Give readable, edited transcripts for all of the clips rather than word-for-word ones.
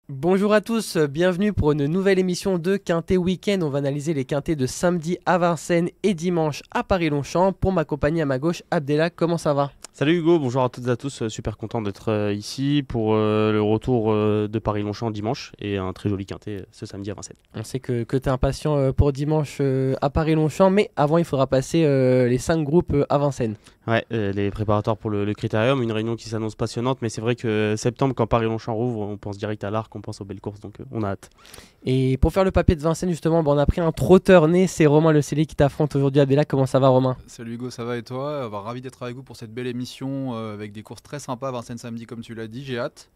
Bonjour à tous, bienvenue pour une nouvelle émission de Quintet Week-end. On va analyser les quintets de samedi à Vincennes et dimanche à Paris-Longchamp. Pour m'accompagner à ma gauche, Abdellah, comment ça va? Salut Hugo, bonjour à toutes et à tous, super content d'être ici pour le retour de Paris-Longchamp dimanche et un très joli quintet ce samedi à Vincennes. On sait que tu es impatient pour dimanche à Paris-Longchamp, mais avant il faudra passer les 5 groupes à Vincennes. Ouais, les préparatoires pour le Critérium, une réunion qui s'annonce passionnante, mais c'est vrai que septembre, quand Paris-Longchamp rouvre, on pense direct à l'arc, on pense aux belles courses, donc on a hâte. Et pour faire le papier de Vincennes justement, on a pris un trotteur né, c'est Romain Le Célé qui t'affronte aujourd'hui. Abdellah, comment ça va Romain? Salut Hugo, ça va et toi? Ravi d'être avec vous pour cette belle émission avec des courses très sympas à Vincennes samedi comme tu l'as dit, j'ai hâte.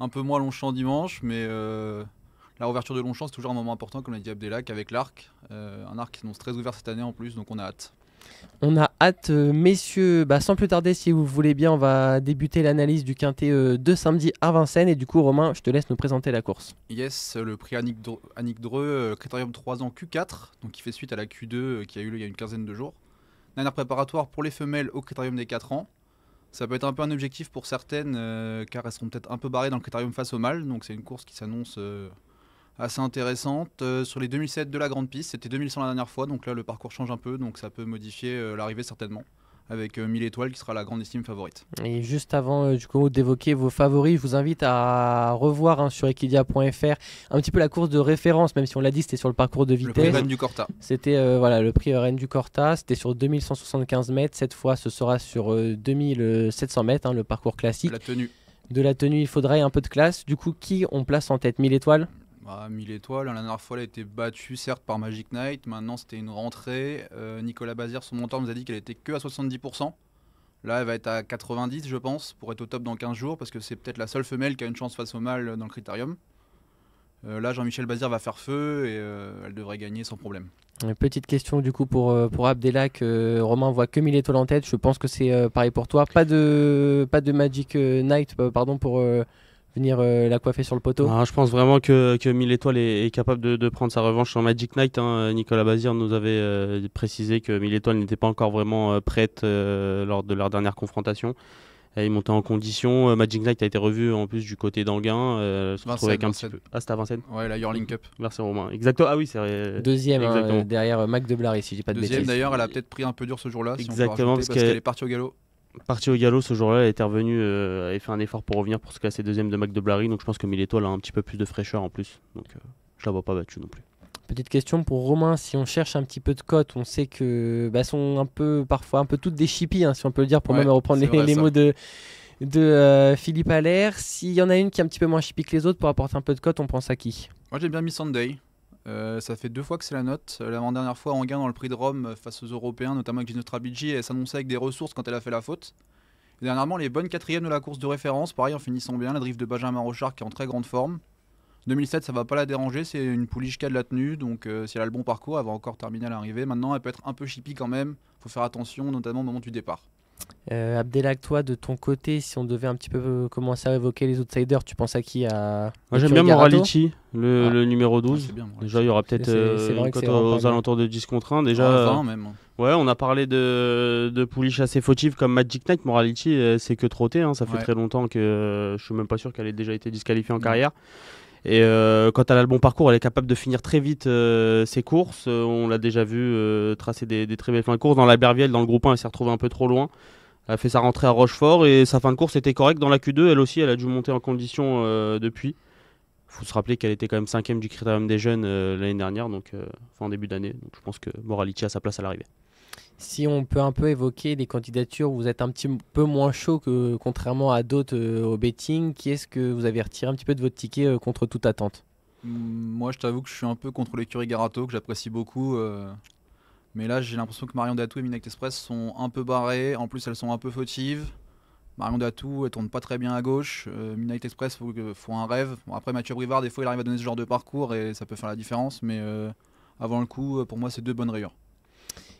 Un peu moins Longchamp dimanche, mais la ouverture de Longchamp c'est toujours un moment important comme l'a dit Abdelak avec l'arc. Un arc qui s'annonce très ouvert cette année en plus, donc on a hâte. On a hâte, messieurs. Sans plus tarder, si vous voulez bien, on va débuter l'analyse du quintet de samedi à Vincennes. Et du coup, Romain, je te laisse nous présenter la course. Yes, le prix Annick Dreux, Critérium 3 ans Q4, donc qui fait suite à la Q2 qui a eu lieu il y a une quinzaine de jours. Dernière préparatoire pour les femelles au Critérium des 4 ans. Ça peut être un peu un objectif pour certaines car elles seront peut-être un peu barrées dans le Critérium face au mâle, donc c'est une course qui s'annonce assez intéressante. Sur les 2007 de la grande piste, c'était 2100 la dernière fois, donc là le parcours change un peu, donc ça peut modifier l'arrivée certainement, avec 1000 étoiles qui sera la grande estime favorite. Et juste avant du coup, d'évoquer vos favoris, je vous invite à revoir sur equidia.fr un petit peu la course de référence, même si on l'a dit, c'était sur le parcours de Le prix vitesse. Reine du Corta. C'était le prix Rennes du Corta, c'était sur 2175 mètres. Cette fois, ce sera sur 2700 mètres, le parcours classique. La tenue. De la tenue, il faudrait un peu de classe. Du coup, qui on place en tête? 1000 étoiles? 1000 étoiles, la dernière fois elle a été battue certes par Magic Knight, maintenant c'était une rentrée. Nicolas Bazir, son monteur, nous a dit qu'elle était que à 70%. Là elle va être à 90 je pense, pour être au top dans 15 jours, parce que c'est peut-être la seule femelle qui a une chance face au mâle dans le critérium. Là Jean-Michel Bazir va faire feu et elle devrait gagner sans problème. Une petite question du coup pour Abdellah, Romain voit que 1000 étoiles en tête. Je pense que c'est pareil pour toi. Pas de Magic Knight pardon, pour venir la coiffer sur le poteau. Je pense vraiment que 1000 étoiles est capable de prendre sa revanche sur Magic Knight. Nicolas Bazir nous avait précisé que 1000 étoiles n'était pas encore vraiment prête lors de leur dernière confrontation. Elle est montée en condition. Magic Knight a été revu en plus du côté d'Anguin. Se retrouve avec un petit peu. Ah, c'était à Vincennes. Ouais, la Yearling Cup. Merci Romain. Exactement. Ah oui, c'est vrai. Deuxième Exactement. derrière Mac de Blary, si je dis pas de Deuxième bêtises. d'ailleurs, elle a peut-être pris un peu dur ce jour-là, si on peut Exactement, rajouter, parce qu'elle est partie au galop. Partie au galop ce jour-là, elle était revenue, elle avait fait un effort pour revenir pour se classer deuxième de Mac de Blary. Donc je pense que 1000 étoiles a un petit peu plus de fraîcheur en plus. Donc je la vois pas battue non plus. Petite question pour Romain, si on cherche un petit peu de cotes, on sait que sont parfois un peu toutes des chippies, si on peut le dire, pour Ouais, même reprendre c'est vrai, les ça. mots de Philippe Allaire. S'il y en a une qui est un petit peu moins chippie que les autres pour apporter un peu de cote, on pense à qui? Moi j'ai bien mis Sunday. Ça fait 2 fois que c'est la note. L'avant-dernière fois en gain dans le prix de Rome face aux Européens, notamment avec Gino Trabigi, elle s'annonçait avec des ressources quand elle a fait la faute. Et dernièrement, les bonnes quatrièmes de la course de référence, pareil en finissant bien, la drift de Benjamin Rochard qui est en très grande forme. 2007, ça va pas la déranger, c'est une pouliche qui a de la tenue, donc si elle a le bon parcours, elle va encore terminer à l'arrivée. Maintenant, elle peut être un peu chippie quand même, faut faire attention, notamment au moment du départ. Abdellah, toi de ton côté, si on devait un petit peu commencer à évoquer les outsiders, tu penses à qui? Moi j'aime bien Garato Moralici, le numéro Ouais, 12. c'est bien, Moralici. Déjà il y aura peut-être C'est vrai une que cote c'est vraiment aux pas mal. alentours de 10 contre 1. Ah, Déjà, 20 même. ouais, on a parlé de pouliches assez fautives comme Magic Knight. Moralici, c'est que trotté. Ça fait Ouais. très longtemps que je suis même pas sûr qu'elle ait déjà été disqualifiée en Non. carrière. Et quand elle a le bon parcours, elle est capable de finir très vite ses courses. On l'a déjà vu tracer des très belles fins de course. Dans la Bervielle, dans le groupe 1, elle s'est retrouvée un peu trop loin. Elle a fait sa rentrée à Rochefort et sa fin de course était correcte dans la Q2. Elle aussi, elle a dû monter en condition depuis. Il faut se rappeler qu'elle était quand même 5ème du Critérium des Jeunes l'année dernière, donc en début d'année. Donc je pense que Moralici a sa place à l'arrivée. Si on peut un peu évoquer les candidatures, vous êtes un petit peu moins chaud que contrairement à d'autres au betting. Qui est-ce que vous avez retiré un petit peu de votre ticket contre toute attente? Moi, je t'avoue que je suis un peu contre l'écurie Garato, que j'apprécie beaucoup. Mais là, j'ai l'impression que Marion Datou et Midnight Express sont un peu barrées. En plus, elles sont un peu fautives. Marion Datou, elle tourne pas très bien à gauche. Midnight Express, faut un rêve. Bon, après, Mathieu Brivard, des fois, il arrive à donner ce genre de parcours et ça peut faire la différence. Mais avant le coup, pour moi, c'est 2 bonnes rayures.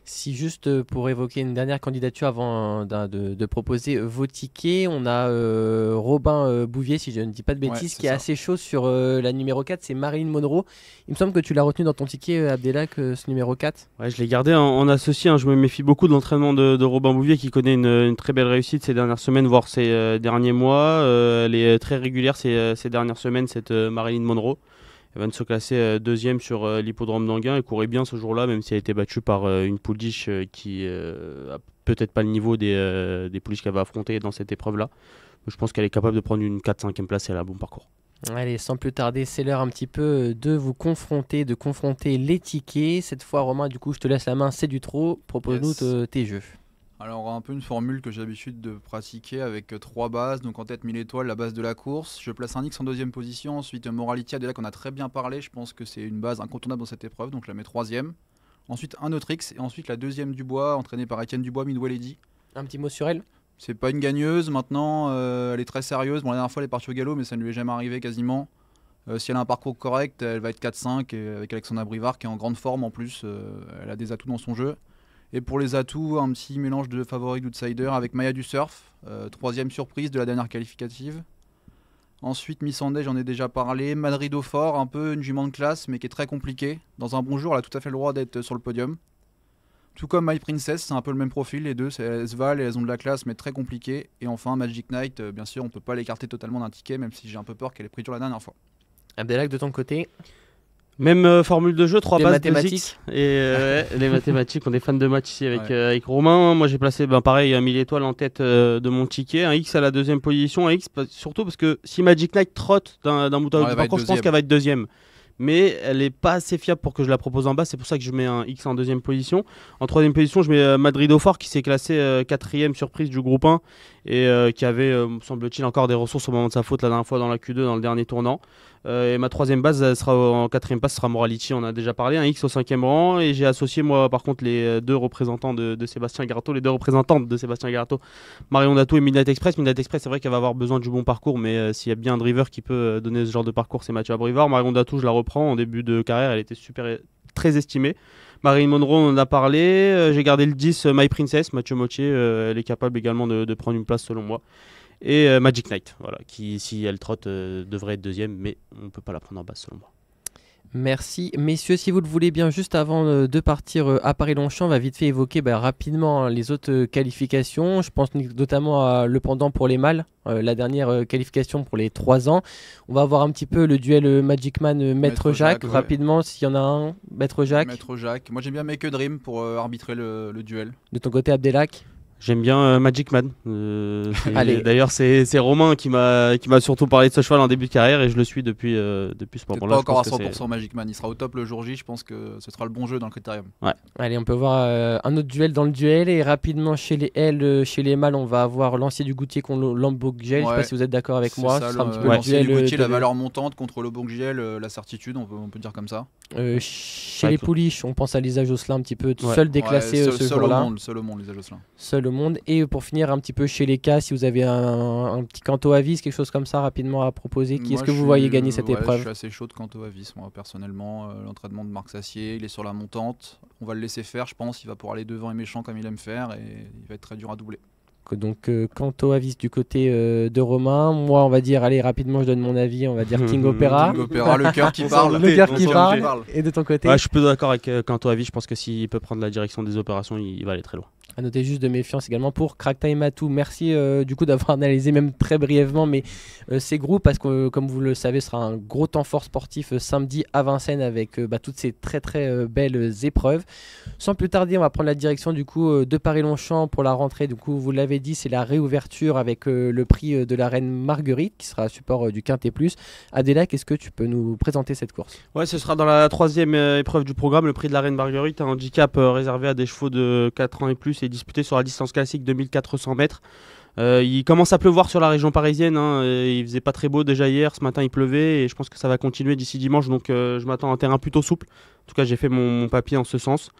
Si juste pour évoquer une dernière candidature avant de proposer vos tickets, on a Robin Bouvier, si je ne dis pas de bêtises, c'est qui est ça. assez chaud sur la numéro 4, c'est Marilyn Monroe. Il me semble que tu l'as retenu dans ton ticket, Abdelak, ce numéro 4. Ouais, je l'ai gardé en associé, hein. Je me méfie beaucoup de l'entraînement de Robin Bouvier qui connaît une très belle réussite ces dernières semaines, voire ces derniers mois. Elle est très régulière ces dernières semaines, cette Marilyn Monroe. Elle vient de se classer deuxième sur l'hippodrome d'Anguin. Elle courait bien ce jour-là, même si elle a été battue par une pouliche qui a peut-être pas le niveau des pouliches qu'elle va affronter dans cette épreuve-là. Je pense qu'elle est capable de prendre une 4-5e place et elle a un bon parcours. Allez, sans plus tarder, c'est l'heure un petit peu de confronter les tickets. Cette fois, Romain, du coup, je te laisse la main, c'est du trop. Propose-nous Yes. tes jeux. Alors un peu une formule que j'ai l'habitude de pratiquer avec 3 bases, donc en tête 1000 étoiles, la base de la course. Je place un X en deuxième position, ensuite Morality, Adela qu'on a très bien parlé, je pense que c'est une base incontournable dans cette épreuve, donc je la mets troisième. Ensuite un autre X, et ensuite la deuxième Dubois, entraînée par Étienne Dubois, Midway Lady. Un petit mot sur elle? C'est pas une gagneuse, maintenant elle est très sérieuse. Bon, la dernière fois elle est partie au galop, mais ça ne lui est jamais arrivé quasiment. Si elle a un parcours correct, elle va être 4-5, et avec Alexandra Brivard qui est en grande forme en plus, elle a des atouts dans son jeu. Et pour les atouts, un petit mélange de favoris d'outsider avec Maya du Surf, troisième surprise de la dernière qualificative. Ensuite, Miss Sunday, j'en ai déjà parlé. Madrid au fort, un peu une jument de classe, mais qui est très compliquée. Dans un bon jour, elle a tout à fait le droit d'être sur le podium. Tout comme My Princess, c'est un peu le même profil, les deux, elles se valent et elles ont de la classe, mais très compliquées. Et enfin, Magic Knight, bien sûr, on peut pas l'écarter totalement d'un ticket, même si j'ai un peu peur qu'elle ait pris dur la dernière fois. Abdelak, de ton côté? Même formule de jeu, 3 Les bases, mathématiques. 2 X. Et les mathématiques, on est fan de maths ici avec Romain. Moi j'ai placé pareil, 1000 étoiles en tête de mon ticket. Un X à la deuxième position. Un X surtout parce que si Magic Knight trotte d'un bout à l'autre du parcours, je pense qu'elle va être deuxième. Mais elle n'est pas assez fiable pour que je la propose en bas. C'est pour ça que je mets un X en deuxième position. En troisième position, je mets Madrid au fort qui s'est classé quatrième surprise du groupe 1 et qui avait, semble-t-il, encore des ressources au moment de sa faute la dernière fois dans la Q2, dans le dernier tournant. Et ma troisième base sera en quatrième place, sera Morality, on a déjà parlé, un X au 5e rang. Et j'ai associé moi par contre les deux représentants de Sébastien Garato, les deux représentantes de Sébastien Garato, Marion Datou et Midnight Express. Midnight Express, c'est vrai qu'elle va avoir besoin du bon parcours, mais s'il y a bien un driver qui peut donner ce genre de parcours, c'est Mathieu Abrivard. Marion Datou, je la reprends, en début de carrière, elle était très estimée. Marilyn Monroe, on en a parlé. J'ai gardé le 10, My Princess, Mathieu Mottier, elle est capable également de prendre une place selon moi. Et Magic Knight, voilà, qui si elle trotte devrait être deuxième, mais on ne peut pas la prendre en base selon moi. Merci. Messieurs, si vous le voulez bien, juste avant de partir à Paris-Longchamp, on va vite fait évoquer rapidement les autres qualifications. Je pense notamment à le pendant pour les mâles, la dernière qualification pour les 3 ans. On va voir un petit peu le duel Magic Man Maître Jacques. Ouais. Rapidement, s'il y en a un, Maître Jacques. Maître Jacques. Moi j'aime bien Make a Dream pour arbitrer le duel. De ton côté, Abdelak. J'aime bien Magic Man. Allez. D'ailleurs, c'est Romain qui m'a surtout parlé de ce cheval en début de carrière et je le suis depuis ce Peut-être moment-là. pas encore à Je pense que 100% Magic Man, il sera au top le jour J, je pense que ce sera le bon jeu dans le critérium. Allez, on peut voir un autre duel dans le duel. Et rapidement, chez les L, chez les mâles, on va avoir Lancier du Goutier contre Lambogel. Je ne sais pas si vous êtes d'accord avec moi. Ça, Ce sera un petit peu le le duel. Goutier, la valeur montante contre le Bongiel, la certitude, on peut dire comme ça. Chez les pouliches, on pense à Lisa Josselin un petit peu seul déclassé ce jour-là. Seul au monde, Lisa Josselin. Seul au monde. Et pour finir un petit peu chez les cas, si vous avez un petit Canto Avis, quelque chose comme ça rapidement à proposer, qui est-ce que vous voyez gagner cette épreuve? Je suis assez chaud de Canto Avis, moi personnellement. L'entraînement de Marc Sassier, il est sur la montante. On va le laisser faire, je pense. Il va pouvoir aller devant et méchant comme il aime faire et il va être très dur à doubler. Donc Canto Avis du côté de Romain. Moi, on va dire, allez, rapidement, je donne mon avis. On va dire King Opera. King Opera, le cœur qui parle. Le cœur qui parle. Et de ton côté? Ouais, je suis peu d'accord avec Canto Avis. Je pense que s'il peut prendre la direction des opérations, il va aller très loin. À noter juste de méfiance également pour Krakta et Matou. Merci du coup d'avoir analysé même très brièvement mais ces groupes parce que comme vous le savez ce sera un gros temps fort sportif samedi à Vincennes avec toutes ces très très belles épreuves. Sans plus tarder on va prendre la direction du coup de Paris-Longchamp pour la rentrée. Du coup vous l'avez dit c'est la réouverture avec le prix de la Reine Marguerite qui sera support du Quintet Plus. Adela, qu'est-ce que tu peux nous présenter cette course? Ouais, ce sera dans la 3e épreuve du programme, le prix de la Reine Marguerite, un handicap réservé à des chevaux de 4 ans et plus et disputé sur la distance classique 2400 mètres. Il commence à pleuvoir sur la région parisienne, il faisait pas très beau déjà hier, ce matin il pleuvait et je pense que ça va continuer d'ici dimanche, donc je m'attends à un terrain plutôt souple. En tout cas j'ai fait mon papier en ce sens.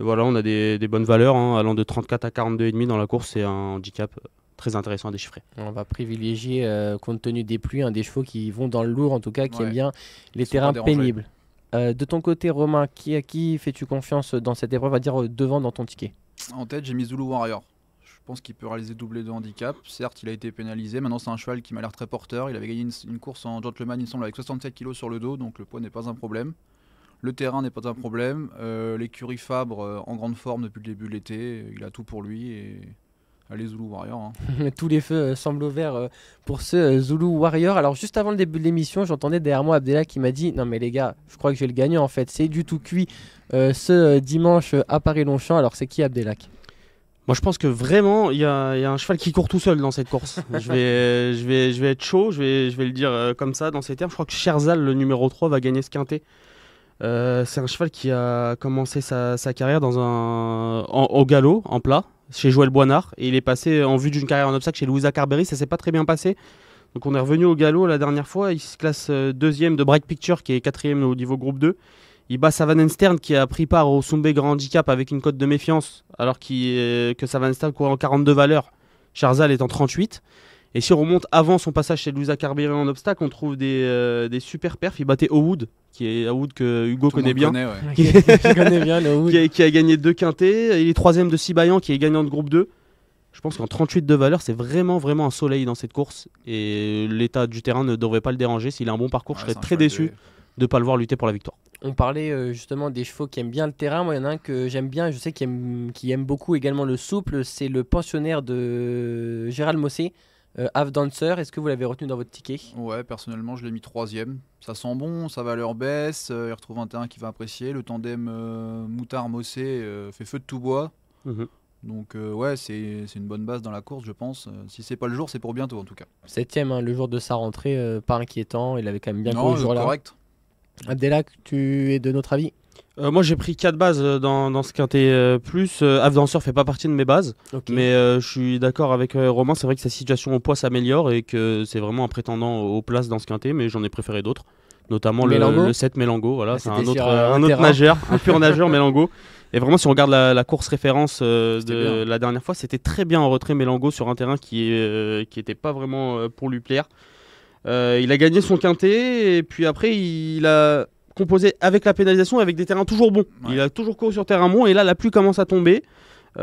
Et voilà, on a des bonnes valeurs, allant de 34 à 42,5 dans la course, c'est un handicap très intéressant à déchiffrer. On va privilégier, compte tenu des pluies, des chevaux qui vont dans le lourd, en tout cas, qui aiment bien les terrains pénibles. De ton côté, Romain, à qui fais-tu confiance dans cette épreuve, on va dire devant dans ton ticket? En tête, j'ai mis Zulu Warrior. Je pense qu'il peut réaliser doublé de handicap. Certes, il a été pénalisé. Maintenant, c'est un cheval qui m'a l'air très porteur. Il avait gagné une course en gentleman, il me semble, avec 67 kg sur le dos, donc le poids n'est pas un problème. Le terrain n'est pas un problème. L'écurie Fabre en grande forme depuis le début de l'été. Il a tout pour lui. Et allez, Zulu Warrior. Hein. Tous les feux semblent ouverts pour ce Zulu Warrior. Alors juste avant le début de l'émission, j'entendais derrière moi Abdellah qui m'a dit: non mais les gars, je crois que je vais le gagner en fait. C'est du tout cuit ce dimanche à Paris-Longchamp. Alors c'est qui Abdellah? Moi, je pense que vraiment, il y a un cheval qui court tout seul dans cette course. je vais être chaud, je vais le dire comme ça, dans ces termes. Je crois que Sherzal, le numéro 3, va gagner ce quintet. C'est un cheval qui a commencé sa carrière au galop, en plat, chez Joël Boinard. Et il est passé en vue d'une carrière en obstacle chez Louisa Carberry. Ça s'est pas très bien passé. Donc on est revenu au galop la dernière fois. Il se classe deuxième de Bright Picture, qui est quatrième au niveau groupe 2. Il bat Savanenstern qui a pris part au Soumbé Grand Handicap avec une cote de méfiance, alors que Savanenstern courait en 42 valeurs, Sherzal est en 38. Et si on remonte avant son passage chez Louisa Carberry en obstacle, on trouve des super perfs. Il battait Howwood, Howwood que Hugo connaît bien, Je connais bien le Howwood. qui a gagné 2 quintés. Il est troisième de Sibayan qui est gagnant de groupe 2. Je pense qu'en 38 de valeur, c'est vraiment un soleil dans cette course. Et l'état du terrain ne devrait pas le déranger. S'il a un bon parcours, je serais très déçu de ne pas le voir lutter pour la victoire. On parlait justement des chevaux qui aiment bien le terrain. Moi, il y en a un que j'aime bien, je sais qui aime beaucoup également le souple. C'est le pensionnaire de Gérald Mossé, Half Dancer. Est-ce que vous l'avez retenu dans votre ticket? Ouais, personnellement, je l'ai mis troisième. Ça sent bon, sa valeur baisse. Il retrouve un terrain qu'il va apprécier. Le tandem Moutard-Mossé fait feu de tout bois. Donc ouais, c'est une bonne base dans la course, je pense. Si c'est pas le jour, c'est pour bientôt en tout cas. 7ème, hein, le jour de sa rentrée, pas inquiétant. Il avait quand même bien couru ce jour-là. Correct. Abdellah, tu es de notre avis? Moi j'ai pris 4 bases dans ce quintet plus. Half Dancer fait pas partie de mes bases, Okay. mais je suis d'accord avec Romain. C'est vrai que sa situation au poids s'améliore et que c'est vraiment un prétendant aux places dans ce quintet, mais j'en ai préféré d'autres, notamment le 7 Mélango. Voilà, c'est un autre nageur, un pur nageur Mélango. Et vraiment, si on regarde la course référence de la dernière fois, c'était très bien en retrait Mélango sur un terrain qui était pas vraiment pour lui plaire. Il a gagné son quintet et puis après il a composé avec la pénalisation avec des terrains toujours bons. Ouais. Il a toujours couru sur terrain bon et là la pluie commence à tomber. Il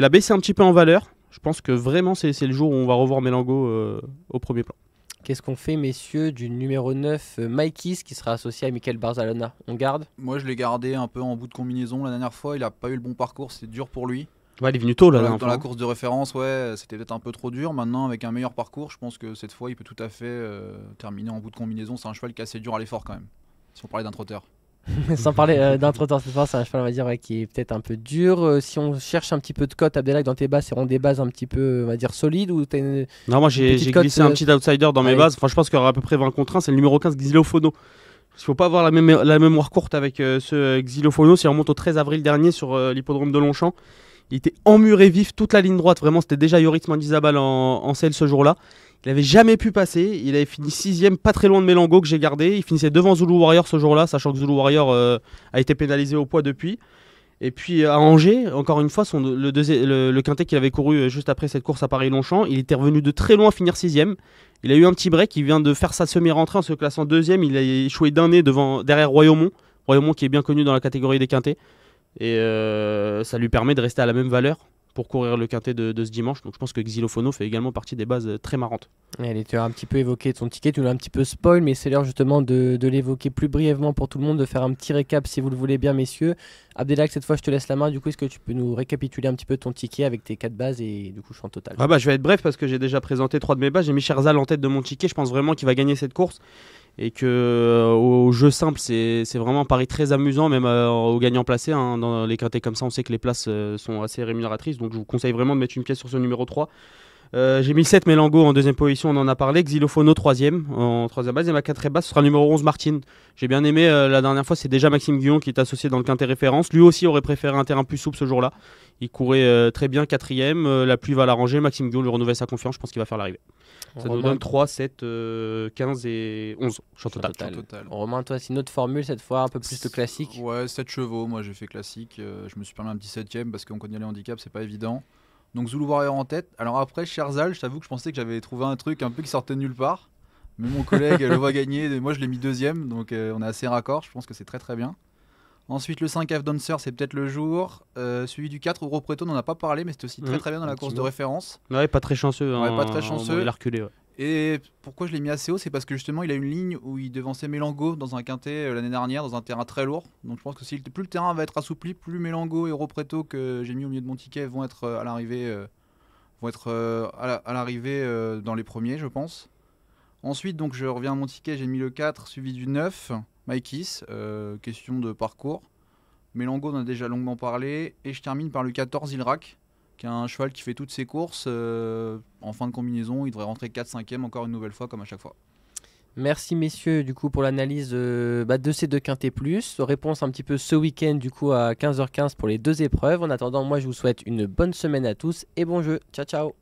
a baissé un petit peu en valeur. Je pense que vraiment c'est le jour où on va revoir Mélango au premier plan. Qu'est-ce qu'on fait, messieurs, du numéro 9, Maikis, qui sera associé à Michael Barzalona? On garde? Moi je l'ai gardé un peu en bout de combinaison la dernière fois. Il a pas eu le bon parcours, c'était dur pour lui. Ouais, il est venu tôt là. Dans la course de référence, ouais, c'était peut-être un peu trop dur. Maintenant, avec un meilleur parcours, je pense que cette fois, il peut tout à fait terminer en bout de combinaison. C'est un cheval qui est assez dur à l'effort quand même, si on parlait d'un trotteur. Sans parler d'un trotteur cette fois, c'est un cheval, on va dire, qui est peut-être un peu dur. Si on cherche un petit peu de cote, Abdellah, dans tes bases, c'est des bases un petit peu, on va dire, solides ou Non, moi j'ai glissé un petit outsider dans mes bases. Enfin, je pense qu'il y aura à peu près 20 contre 1. C'est le numéro 15, Xylophono. Il ne faut pas avoir la mémoire courte avec ce Xylophono. Si on remonte au 13 avril dernier sur l'hippodrome de Longchamp, il était emmuré vif toute la ligne droite. Vraiment, c'était déjà Yoritz Mandizabal en selle ce jour-là. Il n'avait jamais pu passer. Il avait fini 6ème, pas très loin de Mélango que j'ai gardé. Il finissait devant Zulu Warrior ce jour-là, sachant que Zulu Warrior a été pénalisé au poids depuis. Et puis à Angers, encore une fois, le quintet qu'il avait couru juste après cette course à Paris-Longchamp, il était revenu de très loin finir 6ème. Il a eu un petit break. Il vient de faire sa semi-rentrée en se classant 2ème. Il a échoué d'un nez derrière Royaumont. Royaumont qui est bien connu dans la catégorie des quintets. Et ça lui permet de rester à la même valeur pour courir le quintet de ce dimanche. Donc je pense que Xylophono fait également partie des bases très marrantes. Tu as un petit peu évoqué ton ticket, tu l'as un petit peu spoil, mais c'est l'heure justement de l'évoquer plus brièvement pour tout le monde, de faire un petit récap si vous le voulez bien, messieurs. Abdellah, cette fois je te laisse la main. Du coup, est-ce que tu peux nous récapituler un petit peu ton ticket avec tes 4 bases et du coup je suis en total? Je vais être bref parce que j'ai déjà présenté 3 de mes bases. J'ai mis Sherzal en tête de mon ticket. Je pense vraiment qu'il va gagner cette course. Et que au jeu simple, c'est vraiment un pari très amusant, même au gagnant placé. Hein, dans les quintets comme ça, on sait que les places sont assez rémunératrices. Donc je vous conseille vraiment de mettre une pièce sur ce numéro 3. J'ai mis le 7 Mélango en deuxième position, on en a parlé. Xylophono 3ème en troisième base. Et ma quatrième base, ce sera le numéro 11 Martine. J'ai bien aimé la dernière fois, c'est déjà Maxime Guyon qui est associé dans le quintet référence. Lui aussi aurait préféré un terrain plus souple ce jour-là. Il courait très bien 4ème. La pluie va l'arranger. Maxime Guyon lui renouvelle sa confiance. Je pense qu'il va faire l'arrivée. Ça nous donne 3, 7, 15 et 11. Champ total. Romain, toi, c'est une autre formule cette fois, un peu plus de classique. Ouais, 7 chevaux. Moi, j'ai fait classique. Je me suis permis un petit 7ème parce qu'on connaît les handicaps, c'est pas évident. Donc Zulu Warrior en tête. Alors après, Sherzal, je t'avoue que je pensais que j'avais trouvé un truc un peu qui sortait de nulle part. Mais mon collègue le voit gagner, et moi je l'ai mis deuxième, donc on est assez raccord, je pense que c'est très très bien. Ensuite le 5 F Dancer, c'est peut-être le jour. Suivi du 4 Euro Preto, on n'en a pas parlé, mais c'était aussi très très bien dans la course de référence. Ouais, pas très chanceux. Ouais, pas très chanceux. Il a reculé. Ouais. Et pourquoi je l'ai mis assez haut, c'est parce que justement il a une ligne où il devançait Mélango dans un quintet l'année dernière, dans un terrain très lourd. Donc je pense que plus le terrain va être assoupli, plus Mélango et Euro Preto que j'ai mis au milieu de mon ticket vont être à l'arrivée dans les premiers, je pense. Ensuite, donc je reviens à mon ticket, j'ai mis le 4 suivi du 9, Maïkis, question de parcours. Mélango, on en a déjà longuement parlé. Et je termine par le 14, Ilrak, qui est un cheval qui fait toutes ses courses. En fin de combinaison, il devrait rentrer 4-5e encore une nouvelle fois, comme à chaque fois. Merci messieurs du coup pour l'analyse de ces deux quintés plus. Réponse un petit peu ce week-end du coup à 15h15 pour les deux épreuves. En attendant, moi je vous souhaite une bonne semaine à tous et bon jeu. Ciao ciao.